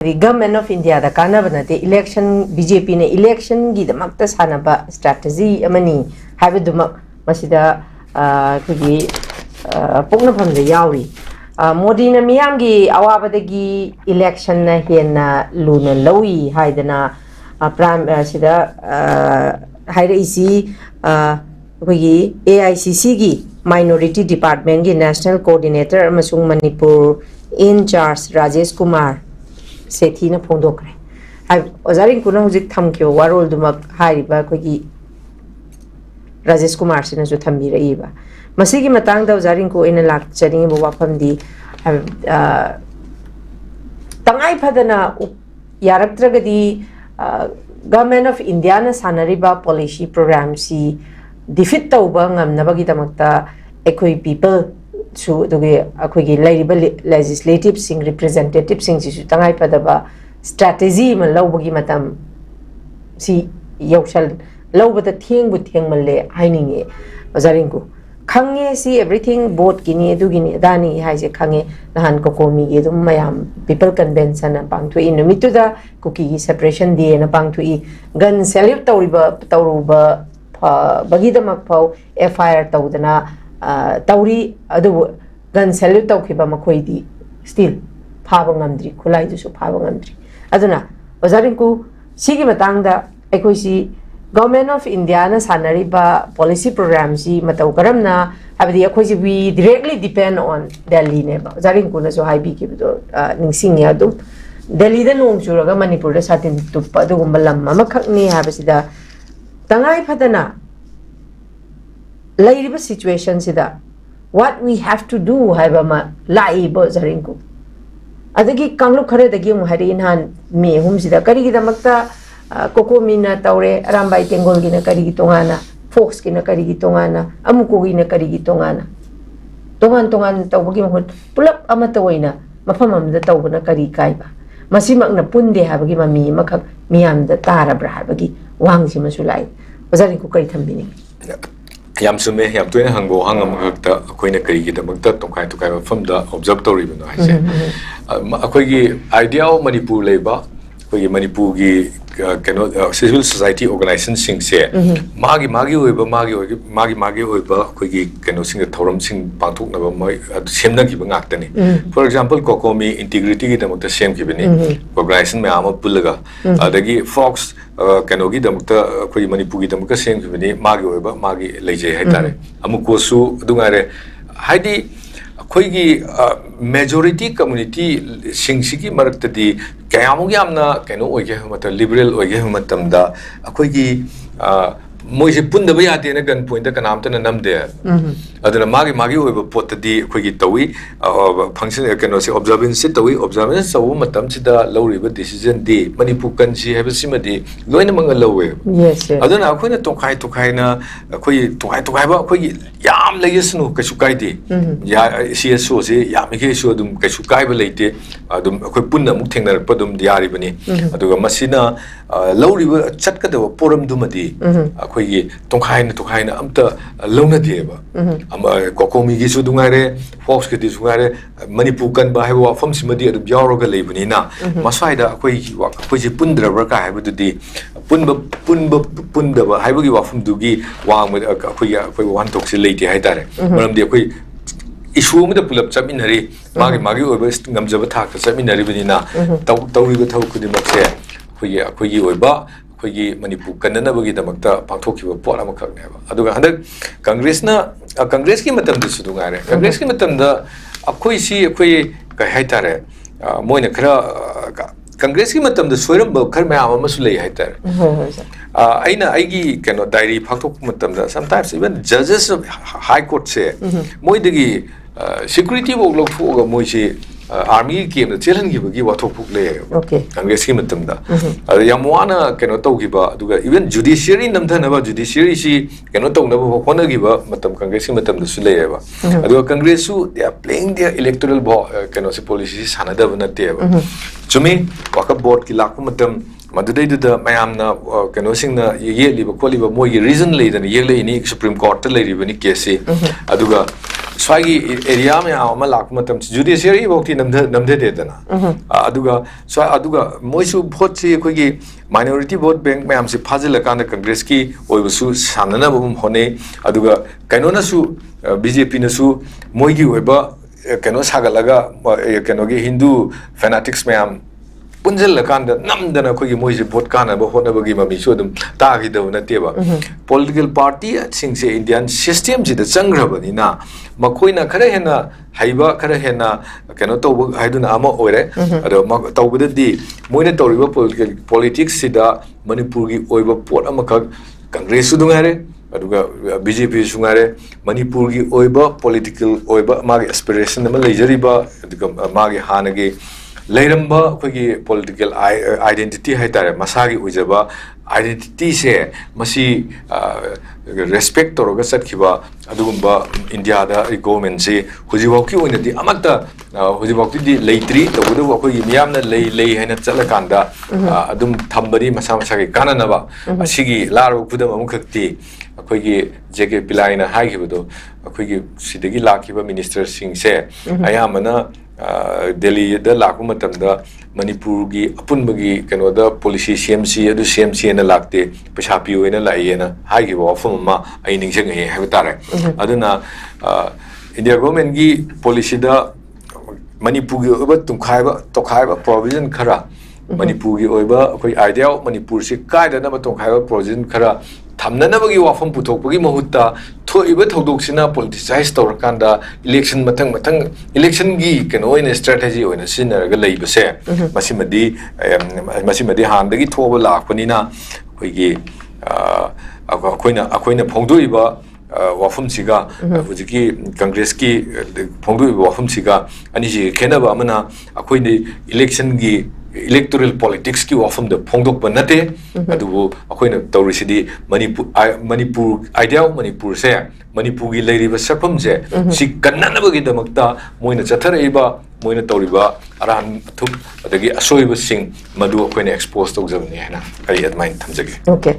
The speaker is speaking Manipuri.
The government of India the kanabana the election BJP ne election gi the makta sanaba strategy amani habiduma masida kugi pungna phamde yauri Modi na miyam gi awabadagi election na hena luna lawi haidana prime sida haida isi kugi AICC gi minority department gi national coordinator amasung Manipur in charge Rajesh Kumar Sethi na phongdokre hai ozaring kuna hujik thamkyo warol dumak haiba kogi Rajesh Kumar sina ju thambi raiba masigi matang da ozaring ko ina lak chani bo wafam di tangai phadana yaraktragadi government of India na sanariba policy program si defeat tauba ngamnabagi damakta ekoi people su doge akogi lairiba legislative sing representative sing si tangai padaba strategy ma lawbagi matam si yaushal lawbata theng bu theng malle haininge ozaringu khange si everything board kini dugini dani haise khange nahan kokomi ge dum mayam people convention na pangthu in mituda kuki separation day na pangthu i gun salute tawruba bagi damak pau FIR tawdana Tauri adu gun salute tawkiba makoidi still phabangamdri khulai dusu phabangamdri aduna ozaringku sigi matangda ekoisi government of India na sanariba policy program si matau karamna habdi ekoisi we directly depend on Delhi ne ba ozaringku na so haibi ki do ningsing ya dum Delhi da nong churaga Manipur da satin tuppa du gumbalam mamakni habasida tangai phadana lairiba situation sida what we have to do haibama laibo zaringku adagi kanglu khare dagi mu hari inhan me hum sida kari gi damakta kokomina tawre arambai tengol gi na kari gi tongana fox gi na kari gi tongana amuko gi na kari gi tongana tongan tawbagi mu pulap amata waina mafam amda tawbana kari kaiba masimak na punde habagi mami makak miyam da tarabra habagi wangsi masulai zaringku kari thambini yam sume yam tuina hangbo hangam hakta koina kari gi damakta tongkai mafam da observe tawri bano haise akoi gi idea of Manipur leba koi Manipur gi civil society organization sing se magi oiba koi gi sing thoram sing pangthok na ba mai semna gi bangaktani for example kokomi integrity gi damakta sem gi bani organization me ama pulaga adagi fox gi damakta koi Manipur gi damakta sem gi bani magi oiba magi leje haitare amukosu dungare haidi Koigi majority community singsi maratadi kayamu yamna oige mata liberal oige matamda koigi moise punda ba yate na gan point ka naam ta nam de aduna magi oiba potadi koigi tawi function se observance sawu matam sida lawriba decision di Manipur kan si habisi madi loina manga lawe yes aduna akoina tokai na koi tokai ba koigi yam legisnu ka sukai di ya CSO se yam ke so dum ka sukai ba leite adum koi punna muk thengnar padum diari bani aduga masina lawriba chatka de forum dumadi koigi tokai na amta lawna dieba kokomi gi su dungare fox ke di sungare Manipur kan ba haiwa fam simadi adu yawroga leibani na masaida koi ji pundra ka haibu di punba ba haibu gi wafum dugi wang koi wan toksi leiti haitare maram di koi issue mu da pulap chaminari magi oiba ngamjaba thak chaminari bani na tawri ba thau kudi makse koi gi oiba koigi Manipur kanana bagi damakta pangthokiba pot amakak neba aduga handak congress ki matam disu dungare congress ki matam da akoi ka haitare moina khara congress ki matam da soiram ba khar mayam amasu lei haitare aina aigi diary phakthok matam da sometimes even judges of high court se moidagi security bok lok phoga moisi army game the challenge gi wathok phuk le okay congress ki matam da yamwana tawgiba aduga even judiciary namthana ba judiciary si tawna ba hona gi ba matam congress ki matam da su le ba aduga congress su they are playing their electoral se policy sanada ba nate ba chumi wakab board ki lakku matam madudai da mayamna singna ye liba kholiba moi reason le da ye le ni supreme court le riba ni case aduga swagi area me ama lak matam judiciary bokti namde de dana aduga so aduga moisu vote si khoi gi minority vote bank mayam si phajil kan congress ki oibusu sanana bum hone aduga kaino na su bjp na su moi gi oiba kaino sagalaga kaino gi hindu fanatics mayam punjil lakanda namdana khoi gi moise vote kana ba hona bagi mami so dum ta gi do na teba political party sing se indian system ji da changrabani na makoina khara hena haiba khara hena keno to haiduna ama oire ado tawbada di moina tawriba politics sida manipur gi oiba pot ama ka congress su dungare aduga bjp su ngare manipur gi oiba political oiba magi aspiration ma lejariba aduga magi hanagi leiramba khoi political identity hai tare masagi ujaba identity se masi respect toroga satkiba adugumba india da government se hujibauki oina di amata hujibauki di leitri tobudu khoi miyamna lei haina chalakanda adum thambari masa masagi kanana ba asigi laro kudam amukakti khoi jege pilaina haigibudo khoi sidagi lakiba minister sing se ayamana Delhi da lakku matamda manipur gi apunbagi kanoda policy CMC adu CMC na lakte pesa piu ena laiyena haigi wa fuma ai ningseng ai habitare aduna india government gi policy da manipur gi oba tumkhaiba tokhaiba provision khara manipur gi oiba koi idea manipur si kaida na tokhaiba provision khara thamnanabagi wafam puthokpagi mahutta thoiba thodok-sina politicize tawrakanda election mathang election gi keno oina strategy oina sinaraga leibase masimadi handagi thoba lakpanina koigi akoina phongdoiba wafam siga hujiki congress ki phongdoiba wafam siga aniji khenaba amana akoini election gi electoral politics ki wafam the phongdok banate adubu akoina tawrisidi manipur idea manipur se manipur gi leiriba sakpam je si kannanaba gi damakta moina chatharaiba moina tawriba aran thum adagi asoiba sing madu akoina expose tawjabni hena ai admain thamjage okay